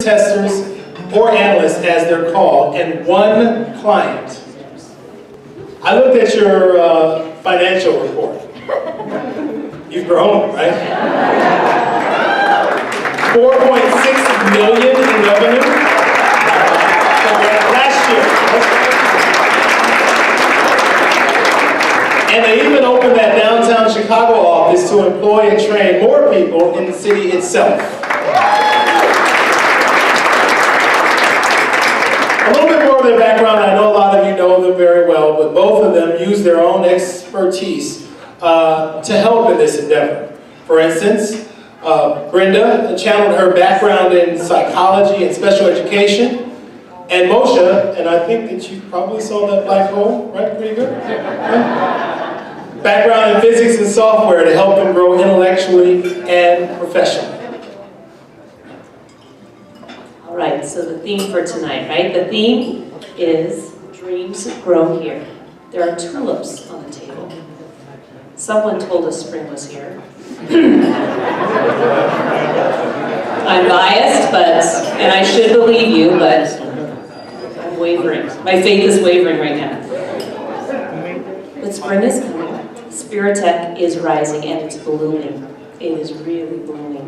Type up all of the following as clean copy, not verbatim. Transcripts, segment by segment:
testers or analysts as they're called, and one client. I looked at your financial report. You've grown, right? 4.6 million in revenue last year. And they even opened that downtown Chicago office to employ and train more people in the city itself. A little bit more of their background. I know a lot of you know them very well, but both of them use their own expertise to help in this endeavor. For instance, Brenda channeled her background in psychology and special education, and Moshe, and I think that you probably saw that black hole, right? Pretty good? Background in physics and software to help them grow intellectually and professionally. All right, so the theme for tonight, right? The theme is dreams grow here. There are tulips on the table. Someone told us spring was here. I'm biased, and I should believe you, but I'm wavering. My faith is wavering right now. But spring is coming. Aspiritech is rising, and it's blooming. It is really blooming.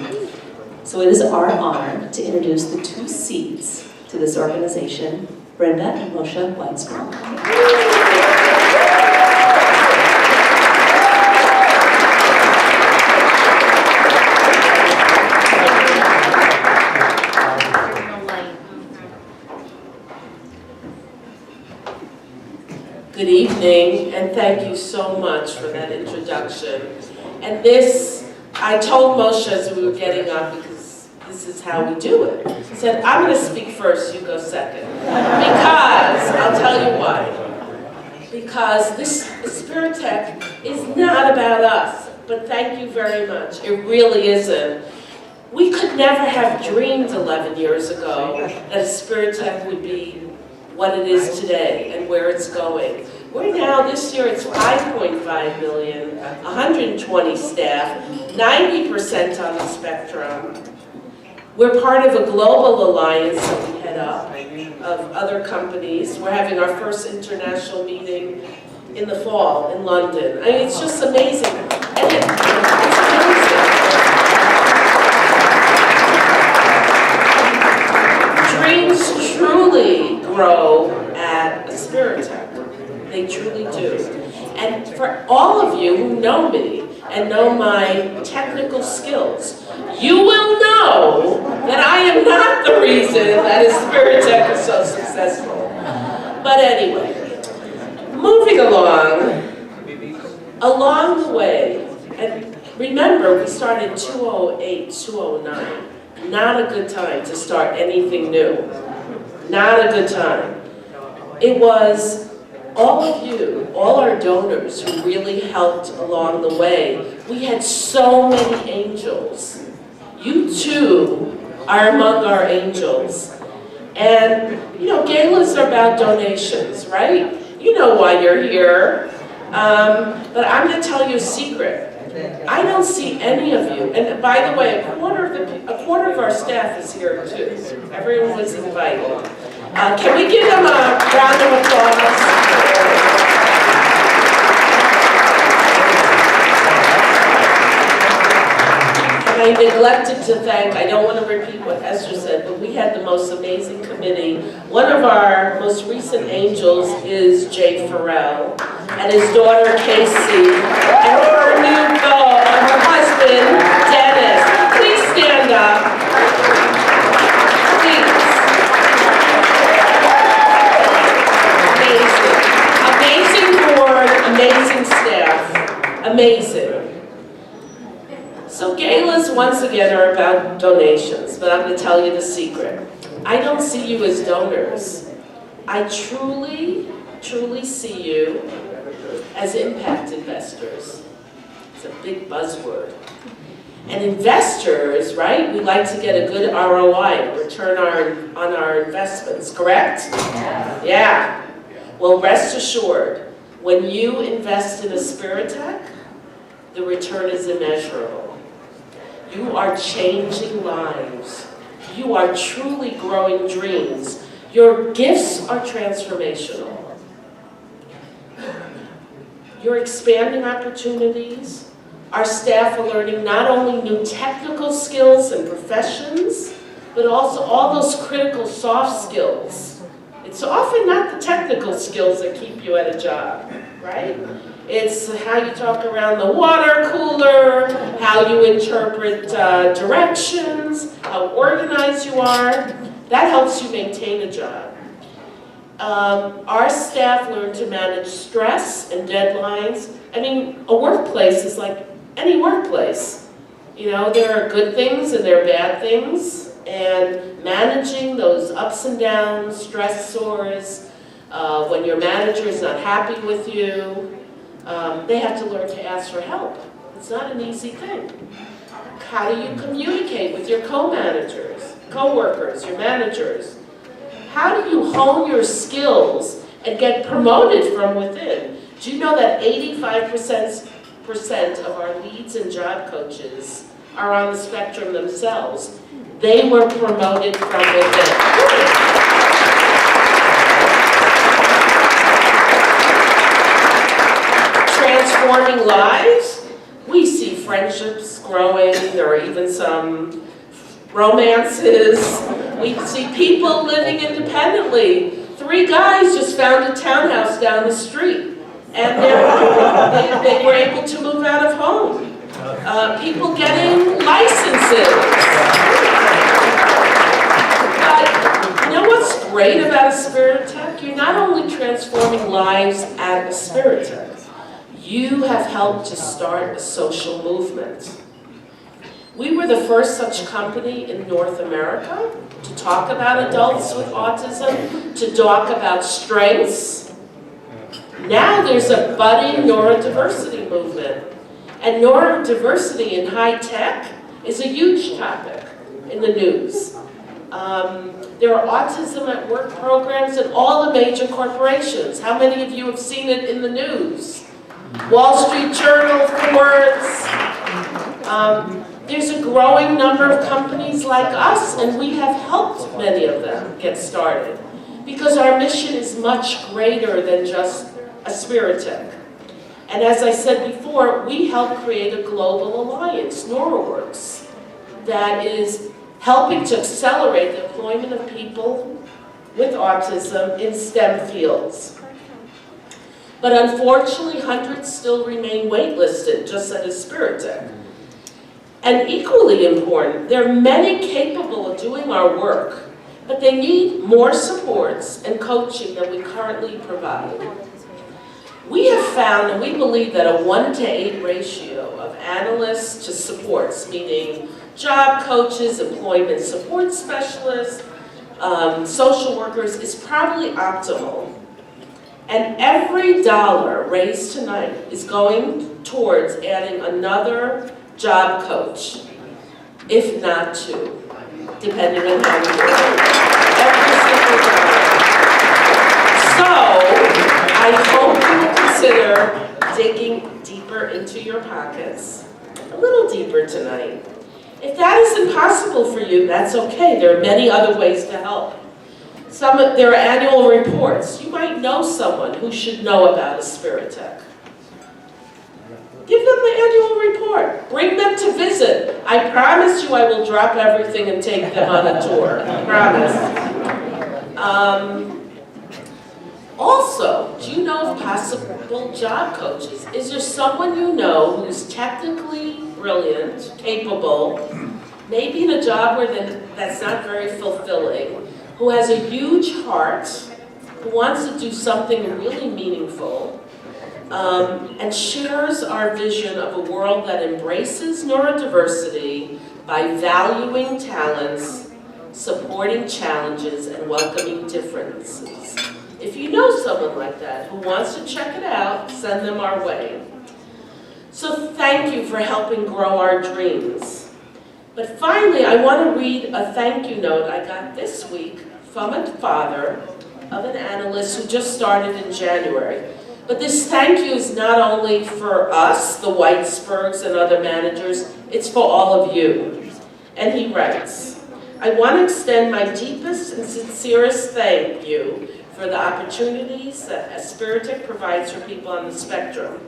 So it is our honor to introduce the two seeds to this organization, Brenda and Moshe Weitzberg. Good evening, and thank you so much for that introduction. And this, I told Moshe as we were getting up, because this is how we do it. He said, I'm going to speak first, you go second. Because, I'll tell you why. Because this Aspiritech is not about us, but thank you very much. It really isn't. We could never have dreamed 11 years ago that Aspiritech would be what it is today and where it's going. We're now, this year it's 5.5 million, 120 staff, 90% on the spectrum. We're part of a global alliance that we head up of other companies. We're having our first international meeting in the fall in London. I mean, it's just amazing. And it's amazing. Dreams truly grow at Aspiritech. They truly do. And for all of you who know me and know my technical skills, you will know that I am not the reason that Aspiritech is so successful. But anyway, moving along the way, and remember we started 2008, 2009. Not a good time to start anything new. Not a good time. It was all of you, all our donors who really helped along the way. We had so many angels. You too are among our angels. And, you know, galas are about donations, right? You know why you're here. But I'm going to tell you a secret. I don't see any of you. And by the way, a quarter of our staff is here too. Everyone was invited. Can we give them a round of applause? And I neglected to thank, I don't want to repeat what Esther said, but we had the most amazing committee. One of our most recent angels is Jay Farrell, and his daughter Casey, and her husband Dennis. Please stand up. Amazing staff, amazing. So galas, once again, are about donations, but I'm going to tell you the secret. I don't see you as donors. I truly, truly see you as impact investors. It's a big buzzword. And investors, right, we like to get a good ROI, return on our investments, correct? Yeah. Well, rest assured, when you invest in Aspiritech, the return is immeasurable. You are changing lives. You are truly growing dreams. Your gifts are transformational. You're expanding opportunities. Our staff are learning not only new technical skills and professions, but also all those critical soft skills. It's often not the technical skills that keep you at a job, right? It's how you talk around the water cooler, how you interpret directions, how organized you are. That helps you maintain a job. Our staff learn to manage stress and deadlines. I mean, a workplace is like any workplace. You know, there are good things and there are bad things. And managing those ups and downs, stressors, when your manager is not happy with you, they have to learn to ask for help. It's not an easy thing. How do you communicate with your co-managers, co-workers, your managers? How do you hone your skills and get promoted from within? Do you know that 85% of our leads and job coaches are on the spectrum themselves? They were promoted from within. Transforming lives, we see friendships growing, there are even some romances. We see people living independently. 3 guys just found a townhouse down the street, and they were able to move out of home. People getting licenses. But you know what's great about Aspiritech? You're not only transforming lives at Aspiritech, you have helped to start a social movement. We were the first such company in North America to talk about adults with autism, to talk about strengths. Now there's a budding neurodiversity movement. And neurodiversity in high tech is a huge topic in the news. There are autism at work programs at all the major corporations. How many of you have seen it in the news? Wall Street Journal, of course. There's a growing number of companies like us, and we have helped many of them get started because our mission is much greater than just Aspiritech. And as I said before, we help create a global alliance, NeuroWorks, that is helping to accelerate the employment of people with autism in STEM fields. But unfortunately, hundreds still remain waitlisted, just at Aspiritech. And equally important, there are many capable of doing our work, but they need more supports and coaching than we currently provide. We have found, and we believe, that a 1-to-8 ratio of analysts to supports, meaning job coaches, employment support specialists, social workers, is probably optimal. And every dollar raised tonight is going towards adding another job coach, if not 2, depending on how we do it. Every single dollar. So, I hope you will consider digging deeper into your pockets, a little deeper tonight. If that is impossible for you, that's okay. There are many other ways to help. There are annual reports. You might know someone who should know about Aspiritech. Give them the annual report. Bring them to visit. I promise you I will drop everything and take them on a tour. I promise. Also, do you know of possible job coaches? Is there someone you know who's technically brilliant, capable, maybe in a job where that's not very fulfilling, who has a huge heart, who wants to do something really meaningful, and shares our vision of a world that embraces neurodiversity by valuing talents, supporting challenges, and welcoming differences. If you know someone like that who wants to check it out, send them our way. So thank you for helping grow our dreams. But finally, I want to read a thank you note I got this week from a father of an analyst who just started in January. But this thank you is not only for us, the Weitzbergs and other managers, it's for all of you. And he writes, I want to extend my deepest and sincerest thank you for the opportunities that Aspiritech provides for people on the spectrum.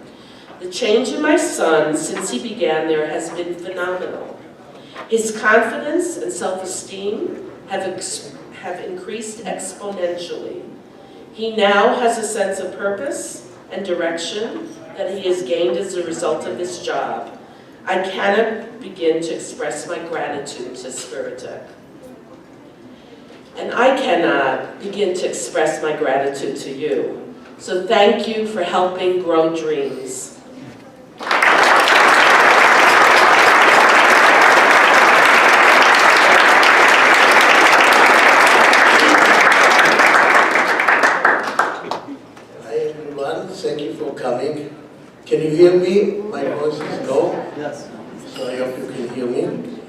The change in my son since he began there has been phenomenal. His confidence and self-esteem have increased exponentially. He now has a sense of purpose and direction that he has gained as a result of this job. I cannot begin to express my gratitude to Aspiritech. And I cannot begin to express my gratitude to you. So thank you for helping grow dreams. Thank you for coming. Can you hear me? My voice is low. Yes. So I hope you can hear me.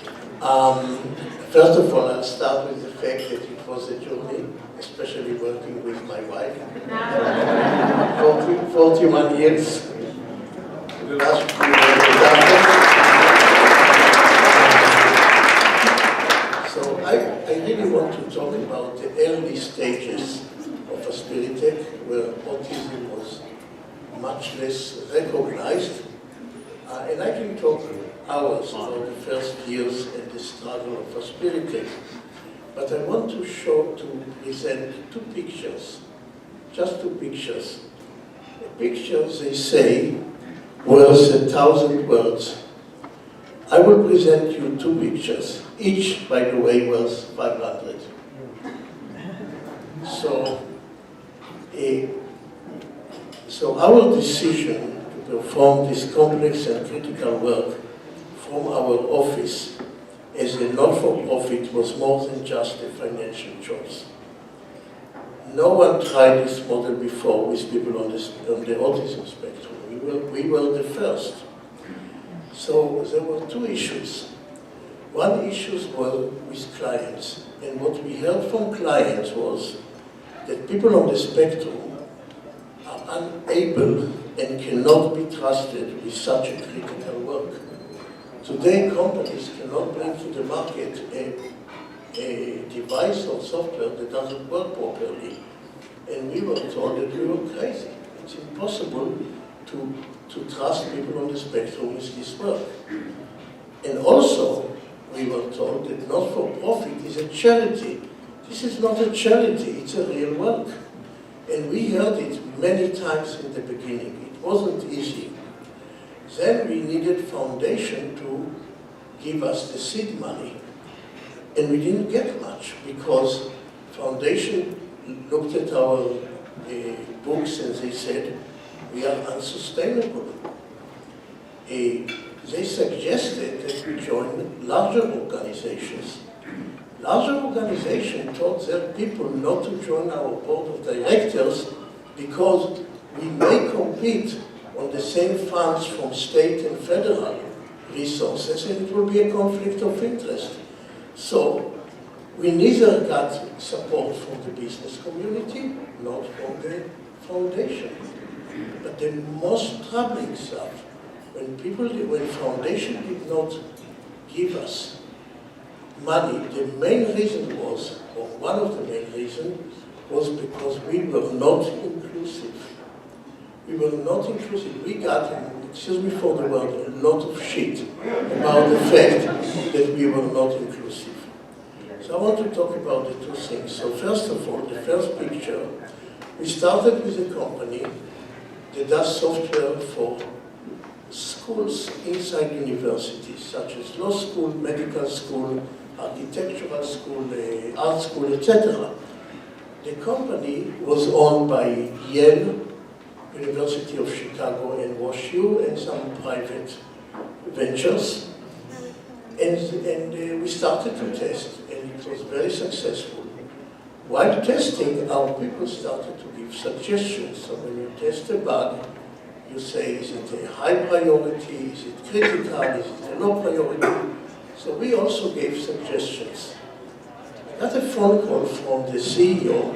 First of all, I'll start with the fact that it was a journey, especially working with my wife. 41 years. The last few years. So I really want to talk about the early stages of Aspiritech, where autism was much less recognized. And I can talk hours about the first years and the struggle of Aspiritech. But I want to present two pictures, just two pictures. A picture, they say, worth 1,000 words. I will present you two pictures, each, by the way, worth 500. So our decision to perform this complex and critical work from our office as a not-for-profit was more than just a financial choice. No one tried this model before with people on the autism spectrum. We were the first. So there were two issues. One issue was with clients. And what we heard from clients was that people on the spectrum are unable and cannot be trusted with such a critical work. Today, companies cannot bring to the market a device or software that doesn't work properly. And we were told that we were crazy. It's impossible to trust people on the spectrum with this work. And also, we were told that not-for-profit is a charity. This is not a charity, it's a real work. And we heard it many times in the beginning. It wasn't easy. Then we needed foundation to give us the seed money. And we didn't get much because foundation looked at our books and they said, we are unsustainable. They suggested that we join larger organizations. Larger organizations taught their people not to join our board of directors because we may compete on the same funds from state and federal resources, and it will be a conflict of interest. So we neither got support from the business community, not from the foundation. But the most troubling stuff, when foundation did not give us money, the main reason was, or one of the main reasons, was because we were not inclusive. We were not inclusive. We got, excuse me for the word, a lot of shit about the fact that we were not inclusive. So I want to talk about the two things. So first of all, the first picture, we started with a company that does software for schools inside universities, such as law school, medical school, architectural school, art school, etc. The company was owned by Yale, University of Chicago, and WashU, and some private ventures. And we started to test, and it was very successful. While testing, our people started to give suggestions. So when you test a bug, you say, is it a high priority, is it critical, is it a low priority? So we also gave suggestions. I got a phone call from the CEO,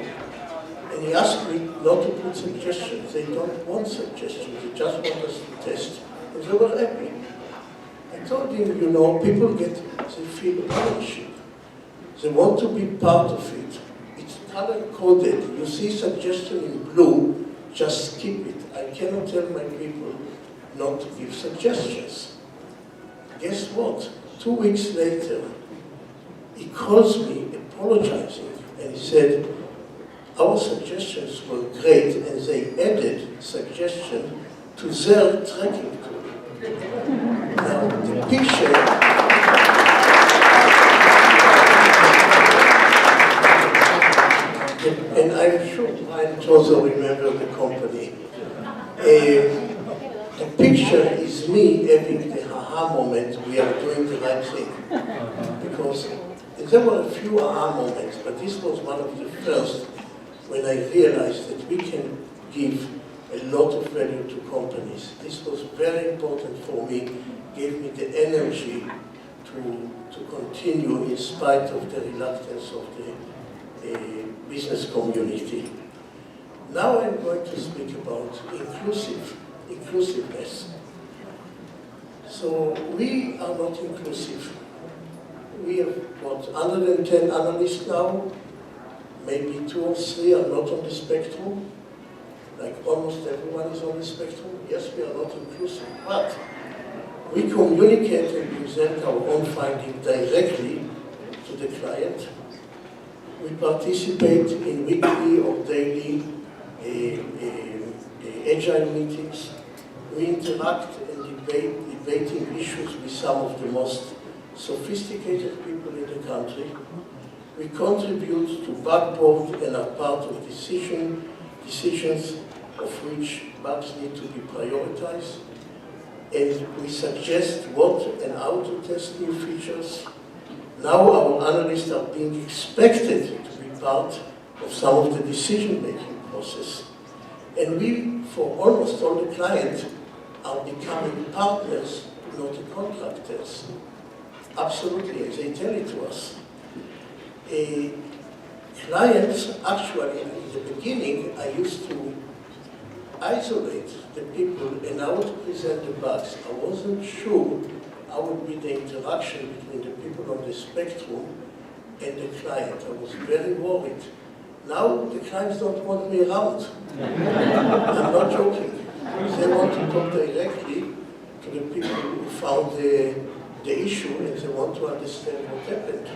and he asked me not to put suggestions. They don't want suggestions, they just want us to test. And they were happy. I told him, you know, people they feel ownership. They want to be part of it. It's color-coded. You see suggestion in blue, just skip it. I cannot tell my people not to give suggestions. Guess what? 2 weeks later, he calls me apologizing, and he said, our suggestions were great, and they added suggestion to their tracking tool. Now, the picture, and I'm sure Brian also remember the company. The picture is me having the aha moment, we are doing the right thing. Because there were a few aha moments, but this was one of the first when I realized that we can give a lot of value to companies. This was very important for me, gave me the energy to continue in spite of the reluctance of the business community. Now I'm going to speak about inclusiveness. So we are not inclusive. We have, 110 analysts now, maybe 2 or 3 are not on the spectrum. Like almost everyone is on the spectrum. Yes, we are not inclusive, but we communicate and present our own finding directly to the client. We participate in weekly or daily agile meetings. We interact and debating issues with some of the most sophisticated people in the country. We contribute to backboard and are part of decisions of which bugs need to be prioritized. And we suggest what and how to test new features. Now our analysts are being expected to be part of some of the decision-making process. And we, for almost all the clients, are becoming partners, not contractors. Absolutely, and they tell it to us. Clients, actually, in the beginning, I used to isolate the people and I would present the bugs. I wasn't sure how would be the interaction between the people on the spectrum and the client. I was very worried. Now the clients don't want me around. I'm not joking. They want to talk directly to the people who found the issue and they want to understand what happened.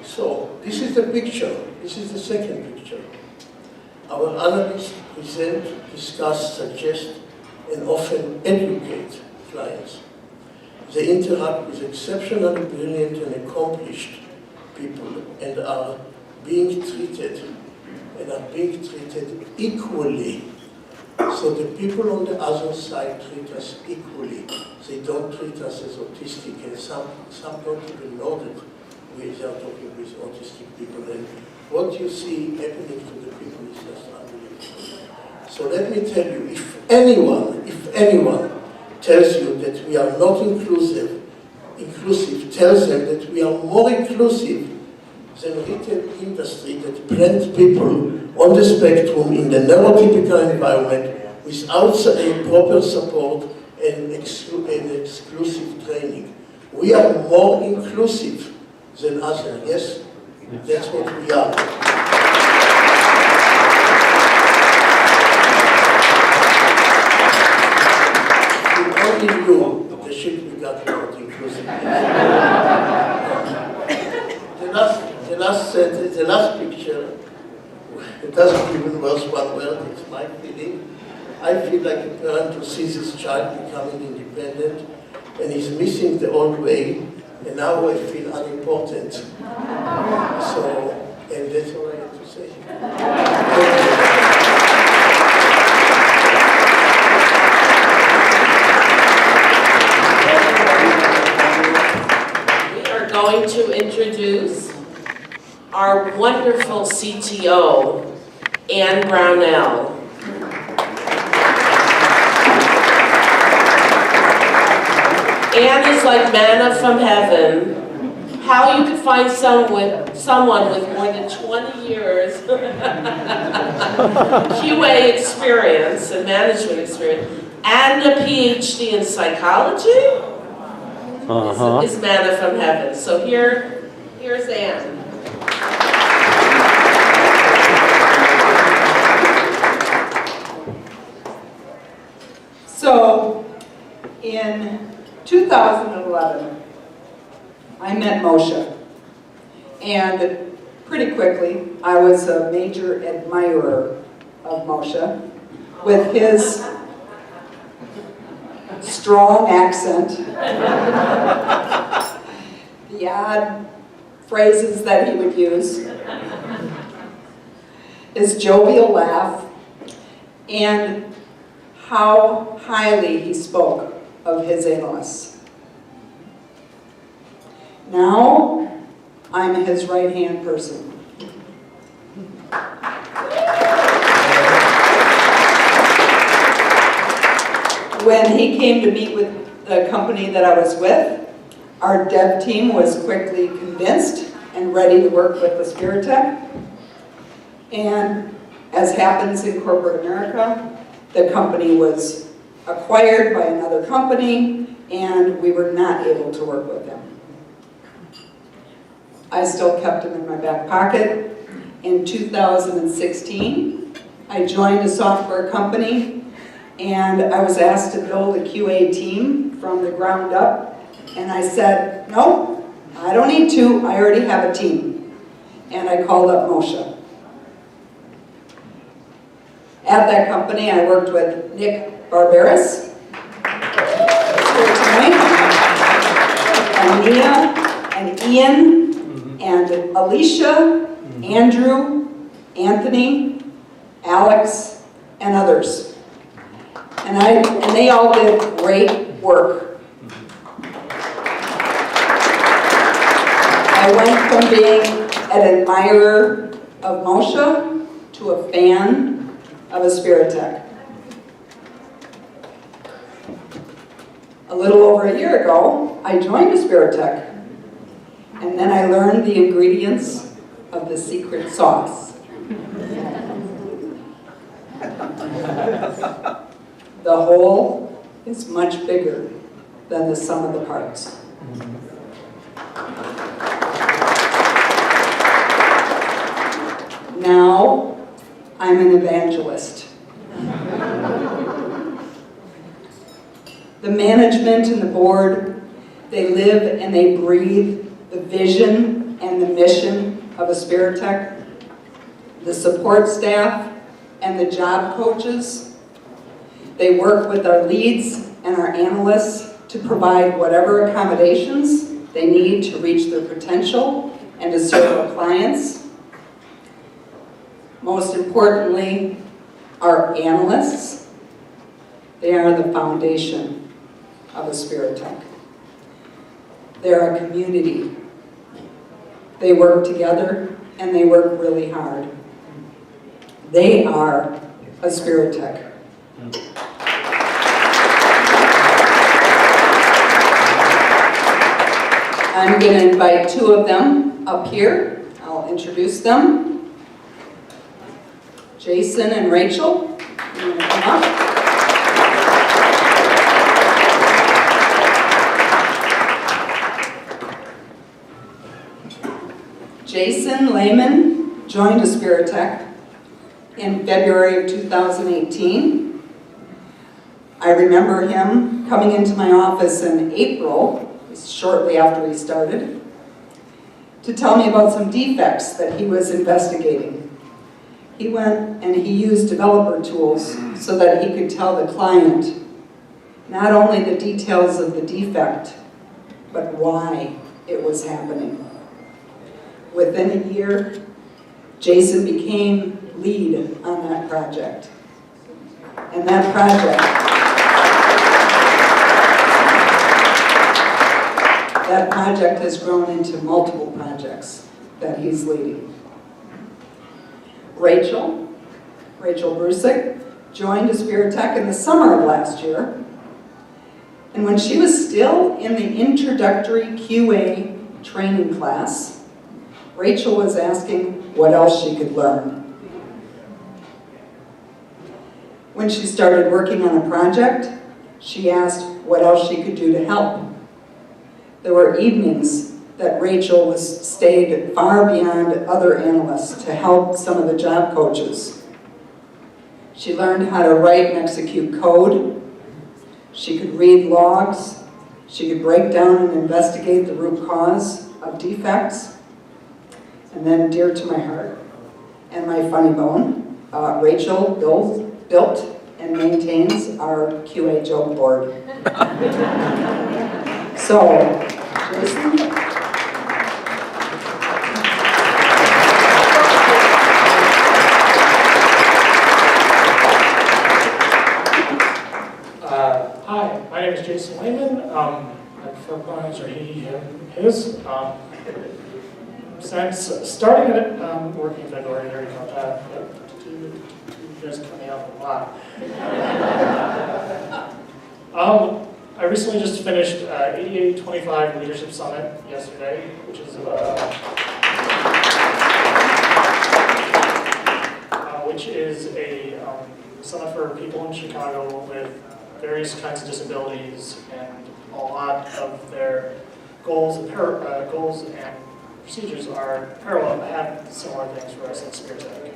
So this is the picture. This is the second picture. Our analysts present, discuss, suggest, and often educate clients. They interact with exceptionally brilliant and accomplished people and are being treated equally. So the people on the other side treat us equally. They don't treat us as autistic, and some don't even know that we are talking with autistic people. And what you see happening to the people is just unbelievable. So let me tell you, if anyone tells you that we are not inclusive, tells them that we are more inclusive than retail industry that plants people on the spectrum in the neurotypical environment without a proper support and exclusive training. We are more inclusive than others. Yes, that's what we are. If you only knew the shit we got about inclusiveness. The last picture, it doesn't even worth one word, it's my feeling. I feel like a parent who sees his child becoming independent and he's missing the old way, and now I feel unimportant. So, and that's all I have to say. We are going to introduce our wonderful CTO, Ann Brownell. Ann is like manna from heaven. How you could find someone with more than 20 years QA experience and management experience and a PhD in psychology is manna from heaven. So here Here's Ann. So, in 2011, I met Moshe, and pretty quickly, I was a major admirer of Moshe, with his strong accent, the odd phrases that he would use, his jovial laugh, and how highly he spoke of his analysts. Now, I'm his right-hand person. When he came to meet with the company that I was with, our dev team was quickly convinced and ready to work with Aspiritech. And as happens in corporate America, the company was acquired by another company, and we were not able to work with them. I still kept them in my back pocket. In 2016, I joined a software company, and I was asked to build a QA team from the ground up, and I said, no, I don't need to, I already have a team. And I called up Moshe. At that company, I worked with Nick Barbaras, here tonight, and Mia, and Ian, and Alicia, Andrew, Anthony, Alex, and others. And they all did great work. I went from being an admirer of Moshe to a fan of Aspiritech. A little over a year ago, I joined Aspiritech, and then I learned the ingredients of the secret sauce. The whole is much bigger than the sum of the parts. Now, I'm an evangelist. The management and the board, they live and they breathe the vision and the mission of Aspiritech. The support staff and the job coaches, they work with our leads and our analysts to provide whatever accommodations they need to reach their potential and to serve our clients. Most importantly, our analysts, they are the foundation of Aspiritech. They're a community. They work together and they work really hard. They are Aspiritech. I'm going to invite two of them up here. I'll introduce them. Jason and Rachael, you want to come up? Jason Lehmann joined Aspiritech in February of 2018. I remember him coming into my office in April, shortly after he started, to tell me about some defects that he was investigating. He went and he used developer tools so that he could tell the client not only the details of the defect, but why it was happening. Within a year, Jason became lead on that project. And that project has grown into multiple projects that he's leading. Rachael Brusic, joined Aspiritech in the summer of last year. And when she was still in the introductory QA training class, Rachael was asking what else she could learn. When she started working on a project, she asked what else she could do to help. There were evenings that Rachael stayed far beyond other analysts to help some of the job coaches. She learned how to write and execute code. She could read logs. She could break down and investigate the root cause of defects. And then, dear to my heart and my funny bone, Rachael built and maintains our QA joke board. So, Jason? Hi, my name is Jason Lehmann. My preferred pronouns are he, him, his. Since starting at working in February, there you go. You guys cut me out a lot. I recently just finished 8825 Leadership Summit yesterday, which is a summit for people in Chicago with various kinds of disabilities, and a lot of their goals and procedures are parallel, have similar things for us at Aspiritech.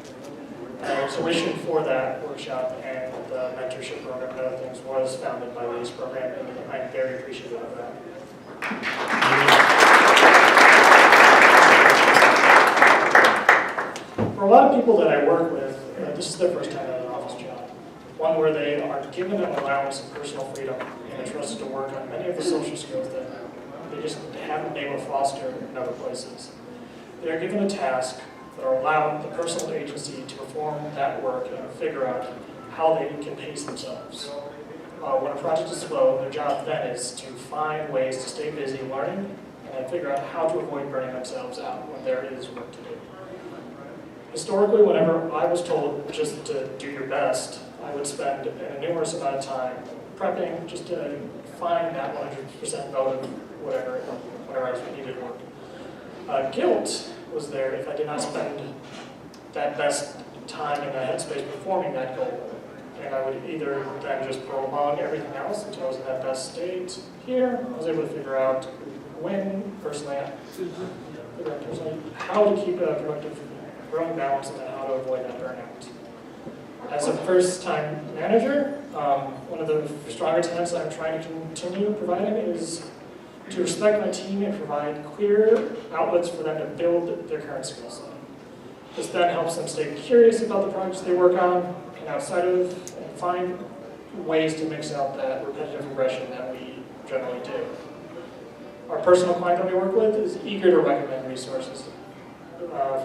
Tuition for that workshop and the mentorship program and other things was founded by this program, and I'm very appreciative of that. For a lot of people that I work with, this is their first time at an office job. One where they are given an allowance of personal freedom and are trusted to work on many of the social skills that they just haven't been able to foster in other places. They are given a task that are allowed the personal agency to perform that work and figure out how they can pace themselves. When a project is slow, their job then is to find ways to stay busy learning and figure out how to avoid burning themselves out when there is work to do. Historically, whenever I was told just to do your best, I would spend a numerous amount of time prepping just to find that 100% vote of whatever I needed work. Guilt was there if I did not spend that best time in that headspace performing that goal. And I would either then just prolong everything else until I was in that best state. Here, I was able to figure out personally, how to keep a productive, growing balance and then how to avoid that burnout. As a first-time manager, one of the stronger tenets I'm trying to continue providing is to respect my team and provide clear outlets for them to build their current skill set. This then helps them stay curious about the projects they work on and outside of, and find ways to mix out that repetitive regression that we generally do. Our personal client that we work with is eager to recommend resources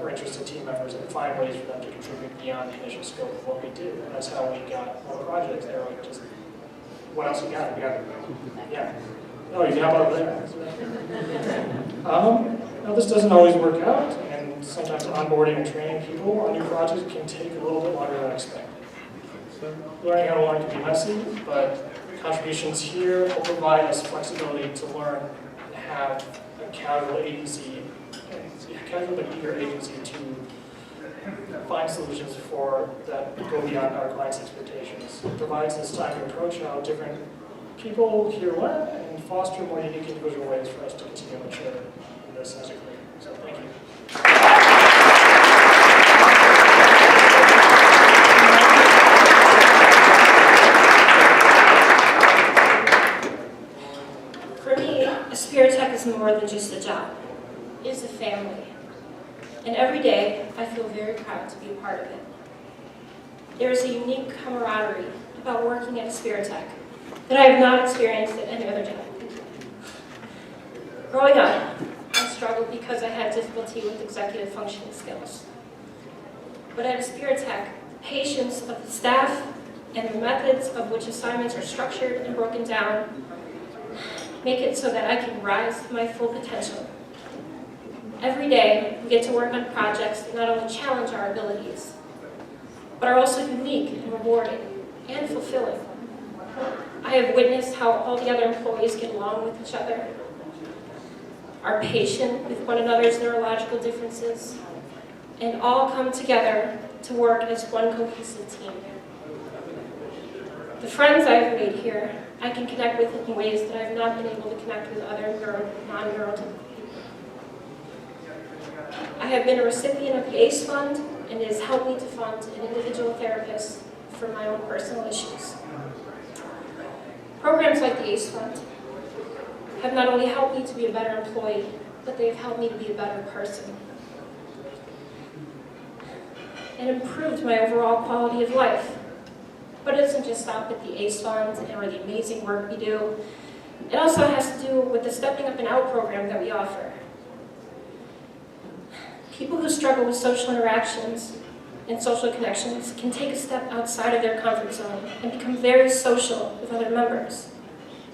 for interested team members and find ways for them to contribute beyond the initial scope of what we do. And that's how we got more projects. They're like, just, what else you got? Yeah. Oh, you can help out there. Now this doesn't always work out, and sometimes onboarding and training people on new projects can take a little bit longer than expected. Learning how to learn can be messy, but contributions here will provide us flexibility to learn and have a casual but eager agency to find solutions that go beyond our clients' expectations. It provides us time to approach how different people here learn and foster more unique individual ways for us to continue to mature in this as a career. So thank you. For me, Aspiritech is more than just a job. It is a family. And every day, I feel very proud to be a part of it. There is a unique camaraderie about working at Aspiritech that I have not experienced at any other job. Growing up, I struggled because I had difficulty with executive functioning skills. But at Aspiritech, the patience of the staff and the methods of which assignments are structured and broken down make it so that I can rise to my full potential. Every day, we get to work on projects that not only challenge our abilities, but are also unique and rewarding and fulfilling. I have witnessed how all the other employees get along with each other, are patient with one another's neurological differences, and all come together to work as one cohesive team. The friends I've made here, I can connect with in ways that I've not been able to connect with other non-neurotypical people. I have been a recipient of the ACE Fund, and it has helped me to fund an individual therapist for my own personal issues. Programs like the ACE Fund have not only helped me to be a better employee, but they've helped me to be a better person. And improved my overall quality of life. But it doesn't just stop at the ACE Fund or the amazing work we do. It also has to do with the Stepping Up and Out program that we offer. People who struggle with social interactions and social connections can take a step outside of their comfort zone and become very social with other members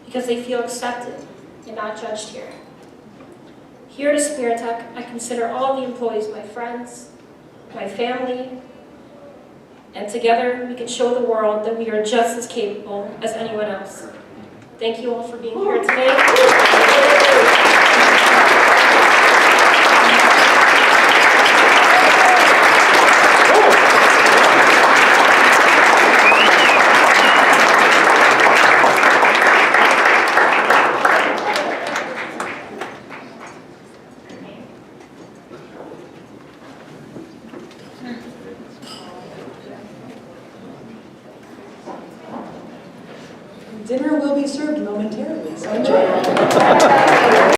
because they feel accepted and not judged here. Here at Aspiritech, I consider all the employees my friends, my family, and together we can show the world that we are just as capable as anyone else. Thank you all for being here today. Dinner will be served momentarily, so enjoy.